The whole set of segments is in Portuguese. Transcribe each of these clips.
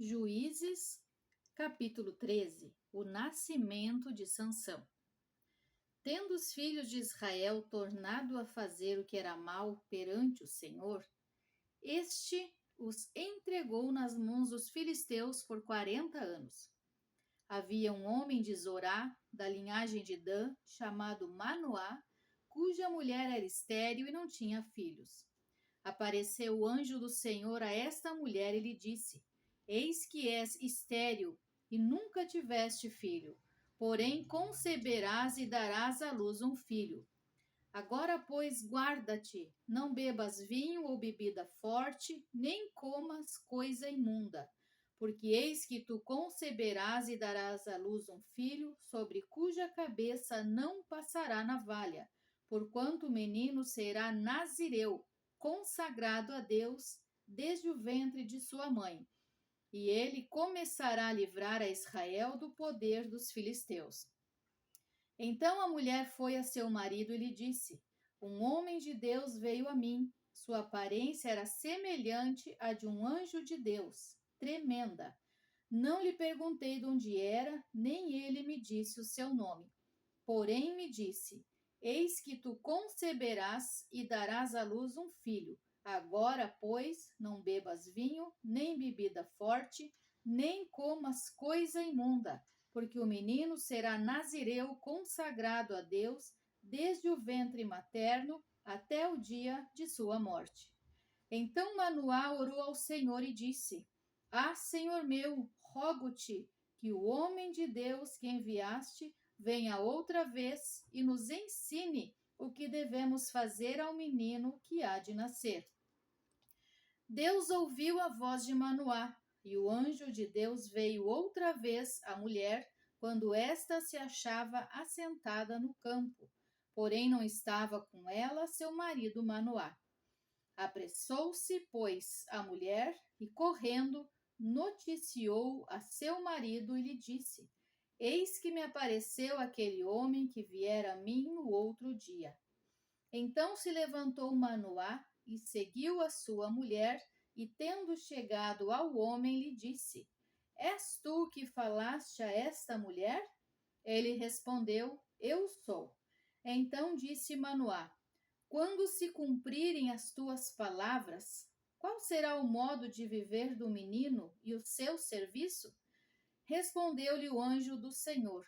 Juízes, capítulo 13. O nascimento de Sansão. Tendo os filhos de Israel tornado a fazer o que era mal perante o Senhor, este os entregou nas mãos dos filisteus por 40 anos. Havia um homem de Zorá, da linhagem de Dan, chamado Manoá, cuja mulher era estéril e não tinha filhos. Apareceu o anjo do Senhor a esta mulher e lhe disse: Eis que és estéril e nunca tiveste filho, porém conceberás e darás à luz um filho. Agora, pois, guarda-te, não bebas vinho ou bebida forte, nem comas coisa imunda, porque eis que tu conceberás e darás à luz um filho, sobre cuja cabeça não passará navalha, porquanto o menino será nazireu, consagrado a Deus desde o ventre de sua mãe, e ele começará a livrar a Israel do poder dos filisteus. Então a mulher foi a seu marido e lhe disse: Um homem de Deus veio a mim. Sua aparência era semelhante à de um anjo de Deus, tremenda. Não lhe perguntei de onde era, nem ele me disse o seu nome. Porém me disse: Eis que tu conceberás e darás à luz um filho. Agora, pois, não bebas vinho, nem bebida forte, nem comas coisa imunda, porque o menino será nazireu consagrado a Deus desde o ventre materno até o dia de sua morte. Então Manoá orou ao Senhor e disse: Senhor meu, rogo-te que o homem de Deus que enviaste venha outra vez e nos ensine o que devemos fazer ao menino que há de nascer. Deus ouviu a voz de Manoá, e o anjo de Deus veio outra vez à mulher, quando esta se achava assentada no campo, porém não estava com ela seu marido Manoá. Apressou-se, pois, a mulher e, correndo, noticiou a seu marido e lhe disse: Eis que me apareceu aquele homem que viera a mim no outro dia. Então se levantou Manoá e seguiu a sua mulher, e tendo chegado ao homem, lhe disse: És tu que falaste a esta mulher? Ele respondeu: Eu sou. Então disse Manoá: Quando se cumprirem as tuas palavras, qual será o modo de viver do menino e o seu serviço? Respondeu-lhe o anjo do Senhor: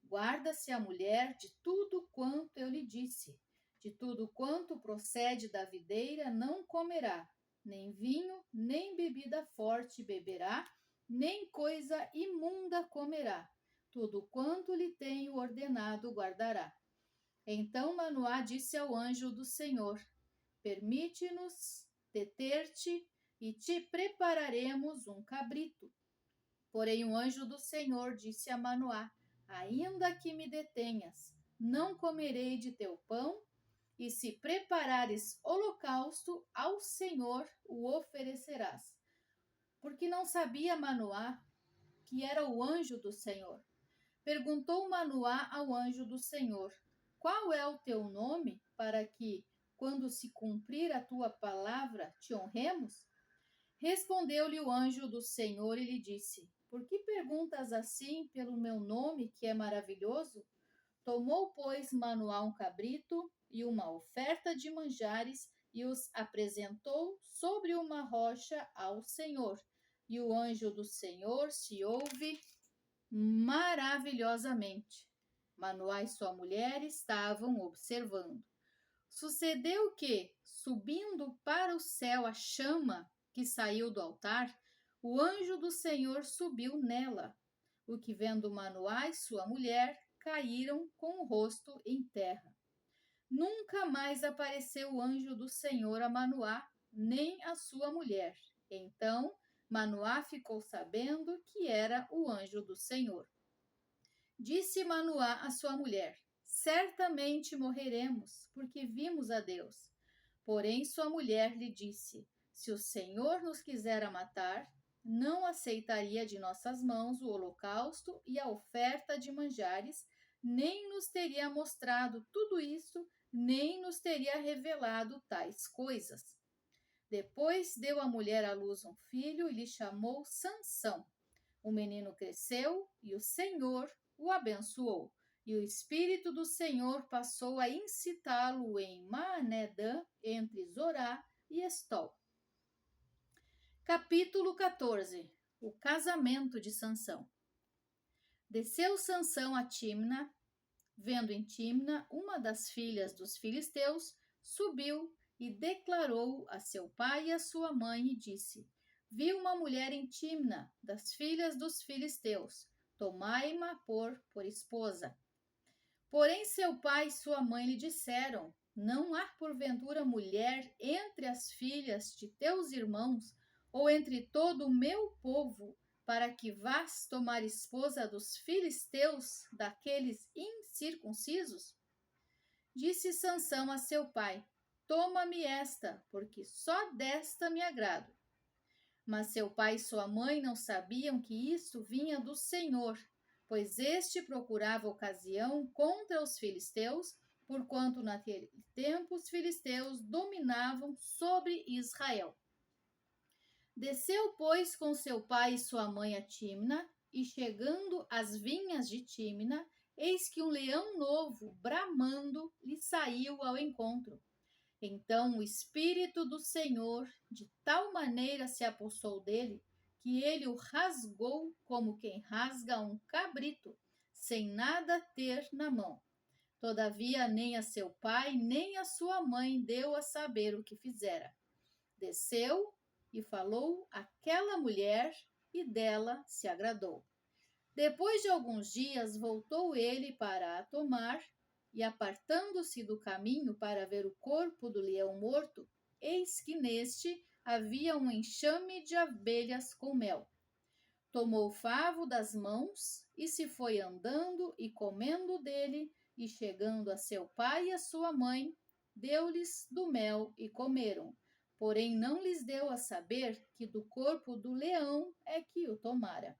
Guarda-se a mulher de tudo quanto eu lhe disse. De tudo quanto procede da videira não comerá, nem vinho, nem bebida forte beberá, nem coisa imunda comerá. Tudo quanto lhe tenho ordenado guardará. Então Manoá disse ao anjo do Senhor: Permite-nos deter-te e te prepararemos um cabrito. Porém o anjo do Senhor disse a Manoá: Ainda que me detenhas, não comerei de teu pão, e se preparares holocausto, ao Senhor o oferecerás. Porque não sabia Manoá que era o anjo do Senhor. Perguntou Manoá ao anjo do Senhor: Qual é o teu nome, para que, quando se cumprir a tua palavra, te honremos? Respondeu-lhe o anjo do Senhor e lhe disse: Por que perguntas assim pelo meu nome, que é maravilhoso? Tomou, pois, Manoá um cabrito e uma oferta de manjares e os apresentou sobre uma rocha ao Senhor. E o anjo do Senhor se ouve maravilhosamente. Manoá e sua mulher estavam observando. Sucedeu que, subindo para o céu a chama que saiu do altar, o anjo do Senhor subiu nela. O que, vendo Manoá e sua mulher, caíram com o rosto em terra. Nunca mais apareceu o anjo do Senhor a Manoá, nem a sua mulher. Então Manoá ficou sabendo que era o anjo do Senhor. Disse Manoá à sua mulher: Certamente morreremos, porque vimos a Deus. Porém sua mulher lhe disse: Se o Senhor nos quisera matar, não aceitaria de nossas mãos o holocausto e a oferta de manjares, nem nos teria mostrado tudo isso, nem nos teria revelado tais coisas. Depois deu a mulher à luz um filho e lhe chamou Sansão. O menino cresceu e o Senhor o abençoou. E o Espírito do Senhor passou a incitá-lo em Maanedã, entre Zorá e Estol. Capítulo 14. O casamento de Sansão. Desceu Sansão a Tímna, vendo em Tímna uma das filhas dos filisteus, subiu e declarou a seu pai e a sua mãe e disse: Vi uma mulher em Tímna, das filhas dos filisteus, tomai-ma por esposa. Porém seu pai e sua mãe lhe disseram: Não há porventura mulher entre as filhas de teus irmãos ou entre todo o meu povo, para que vás tomar esposa dos filisteus, daqueles incircuncisos? Disse Sansão a seu pai: Toma-me esta, porque só desta me agrado. Mas seu pai e sua mãe não sabiam que isto vinha do Senhor, pois este procurava ocasião contra os filisteus, porquanto naquele tempo os filisteus dominavam sobre Israel. Desceu, pois, com seu pai e sua mãe a Tímna, e chegando às vinhas de Tímna, eis que um leão novo, bramando, lhe saiu ao encontro. Então o Espírito do Senhor de tal maneira se apossou dele, que ele o rasgou como quem rasga um cabrito, sem nada ter na mão. Todavia nem a seu pai nem a sua mãe deu a saber o que fizera. Desceu e falou àquela mulher, e dela se agradou. Depois de alguns dias voltou ele para a tomar, e apartando-se do caminho para ver o corpo do leão morto, eis que neste havia um enxame de abelhas com mel. Tomou o favo das mãos e se foi andando e comendo dele, e chegando a seu pai e a sua mãe, deu-lhes do mel e comeram. Porém não lhes deu a saber que do corpo do leão é que o tomara.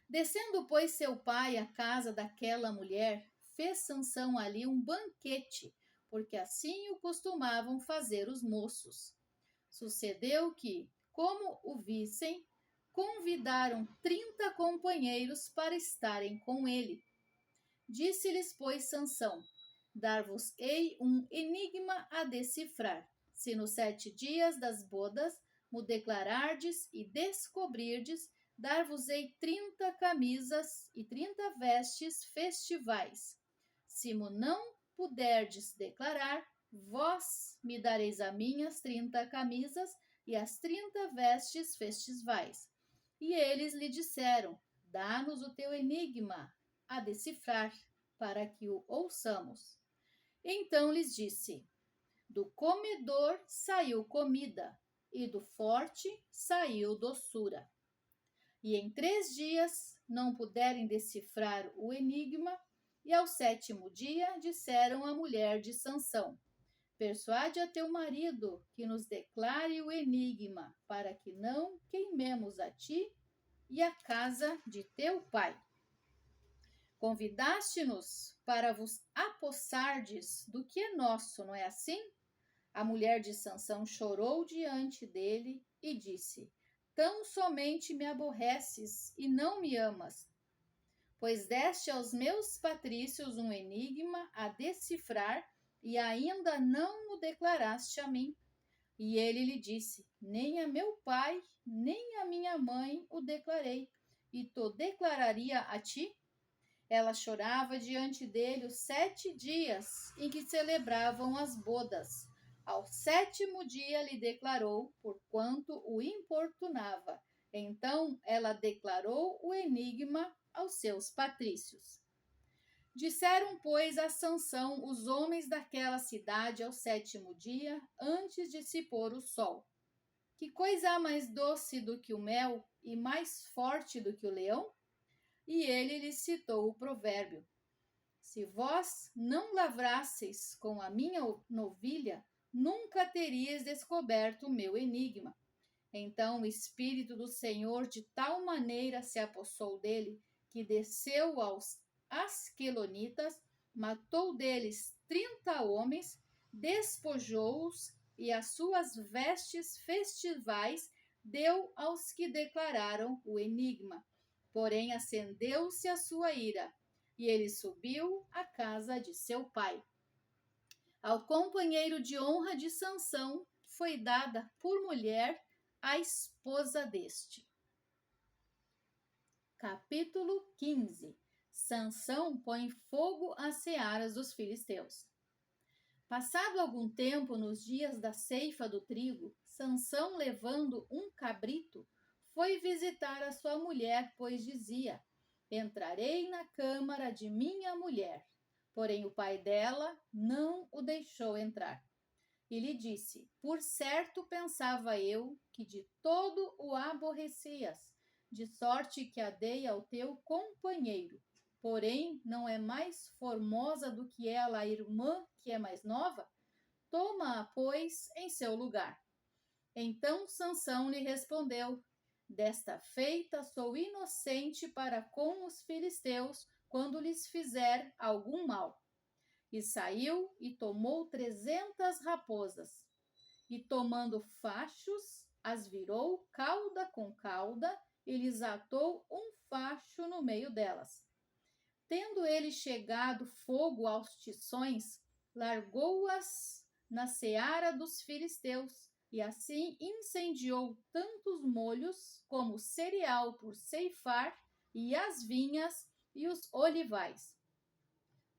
Descendo, pois, seu pai à casa daquela mulher, fez Sansão ali um banquete, porque assim o costumavam fazer os moços. Sucedeu que, como o vissem, convidaram 30 companheiros para estarem com ele. Disse-lhes, pois, Sansão: Dar-vos-ei um enigma a decifrar. Se nos 7 dias das bodas mo declarardes e descobrirdes, dar-vos-ei 30 camisas e 30 vestes festivais. Se mo não puderdes declarar, vós me dareis a mim as 30 camisas e as 30 vestes festivais. E eles lhe disseram: Dá-nos o teu enigma a decifrar, para que o ouçamos. Então lhes disse: Do comedor saiu comida, e do forte saiu doçura. E em 3 dias não puderem decifrar o enigma, e ao 7º dia disseram à mulher de Sansão: Persuade a teu marido que nos declare o enigma, para que não queimemos a ti e a casa de teu pai. Convidaste-nos para vos apossardes do que é nosso, não é assim? A mulher de Sansão chorou diante dele e disse: Tão somente me aborreces e não me amas, pois deste aos meus patrícios um enigma a decifrar e ainda não o declaraste a mim. E ele lhe disse: Nem a meu pai, nem a minha mãe o declarei, e to declararia a ti? Ela chorava diante dele os 7 dias em que celebravam as bodas. Ao 7º dia lhe declarou, porquanto o importunava. Então ela declarou o enigma aos seus patrícios. Disseram, pois, a Sansão os homens daquela cidade ao 7º dia, antes de se pôr o sol: Que coisa há mais doce do que o mel e mais forte do que o leão? E ele lhes citou o provérbio: Se vós não lavrasseis com a minha novilha, nunca terias descoberto o meu enigma. Então o Espírito do Senhor de tal maneira se apossou dele, que desceu aos Asquelonitas, matou deles 30 homens, despojou-os e as suas vestes festivais deu aos que declararam o enigma. Porém, acendeu-se a sua ira, e ele subiu à casa de seu pai. Ao companheiro de honra de Sansão foi dada por mulher a esposa deste. Capítulo 15. Sansão põe fogo às searas dos filisteus. Passado algum tempo, nos dias da ceifa do trigo, Sansão, levando um cabrito, foi visitar a sua mulher, pois dizia: entrarei na câmara de minha mulher. Porém o pai dela não o deixou entrar. E lhe disse: por certo pensava eu que de todo o aborrecias, de sorte que a dei ao teu companheiro. Porém, não é mais formosa do que ela, a irmã, que é mais nova? Toma-a, pois, em seu lugar. Então Sansão lhe respondeu: desta feita sou inocente para com os filisteus, quando lhes fizer algum mal. E saiu e tomou 300 raposas, e tomando fachos, as virou cauda com cauda, e lhes atou um facho no meio delas. Tendo ele chegado fogo aos tições, largou-as na seara dos filisteus, e assim incendiou tanto os molhos como o cereal por ceifar, e as vinhas e os olivais.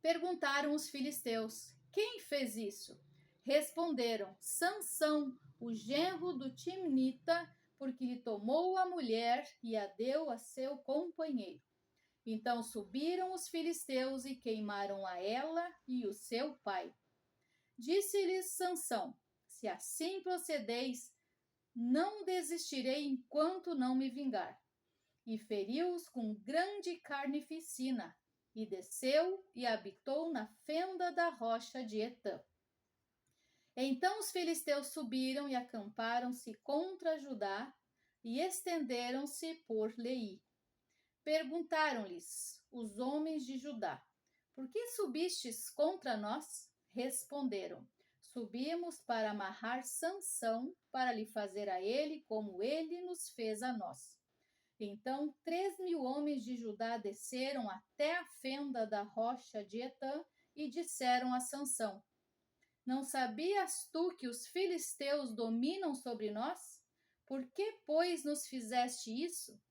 Perguntaram os filisteus: quem fez isso? Responderam: Sansão, o genro do Timnita, porque lhe tomou a mulher e a deu a seu companheiro. Então subiram os filisteus e queimaram a ela e o seu pai. Disse-lhes Sansão: se assim procedeis, não desistirei enquanto não me vingar. E feriu-os com grande carnificina, e desceu e habitou na fenda da rocha de Etã. Então os filisteus subiram e acamparam-se contra Judá e estenderam-se por Leí. Perguntaram-lhes os homens de Judá: por que subistes contra nós? Responderam: subimos para amarrar Sansão, para lhe fazer a ele como ele nos fez a nós. Então 3.000 homens de Judá desceram até a fenda da rocha de Etã e disseram a Sansão: não sabias tu que os filisteus dominam sobre nós? Por que, pois, nos fizeste isso?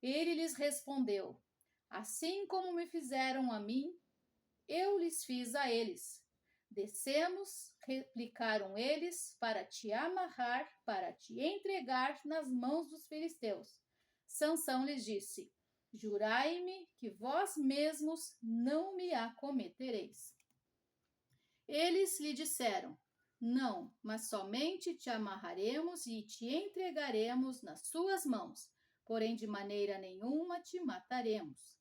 Ele lhes respondeu: assim como me fizeram a mim, eu lhes fiz a eles. Descemos, replicaram eles, para te amarrar, para te entregar nas mãos dos filisteus. Sansão lhes disse: jurai-me que vós mesmos não me acometereis. Eles lhe disseram: não, mas somente te amarraremos e te entregaremos nas suas mãos, porém de maneira nenhuma te mataremos.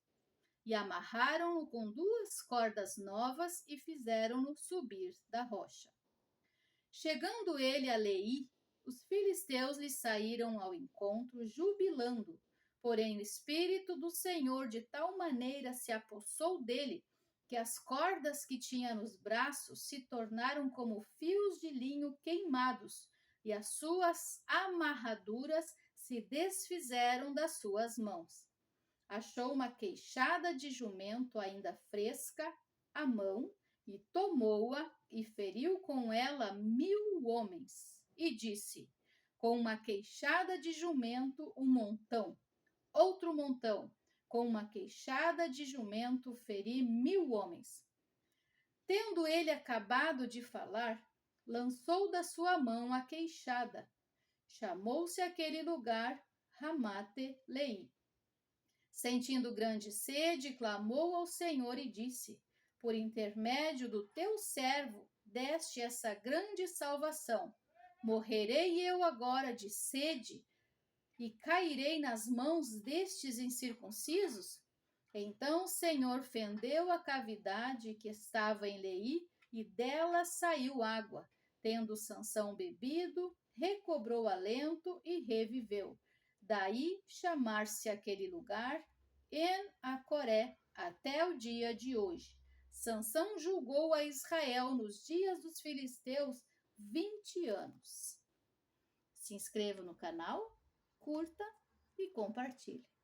E amarraram-no com 2 cordas novas e fizeram-no subir da rocha. Chegando ele a Leí, os filisteus lhe saíram ao encontro, jubilando. Porém o Espírito do Senhor de tal maneira se apossou dele, que as cordas que tinha nos braços se tornaram como fios de linho queimados, e as suas amarraduras se desfizeram das suas mãos. Achou uma queixada de jumento ainda fresca à mão, e tomou-a e feriu com ela 1.000 homens. E disse: com uma queixada de jumento um montão, outro montão, com uma queixada de jumento feri 1.000 homens. Tendo ele acabado de falar, lançou da sua mão a queixada. Chamou-se aquele lugar Ramate Leí. Sentindo grande sede, clamou ao Senhor e disse: por intermédio do teu servo, deste essa grande salvação. Morrerei eu agora de sede e cairei nas mãos destes incircuncisos? Então o Senhor fendeu a cavidade que estava em Leí, e dela saiu água. Tendo Sansão bebido, recobrou alento e reviveu. Daí chamar-se aquele lugar En-Acoré até o dia de hoje. Sansão julgou a Israel nos dias dos filisteus 20 anos. Se inscreva no canal, curta e compartilhe.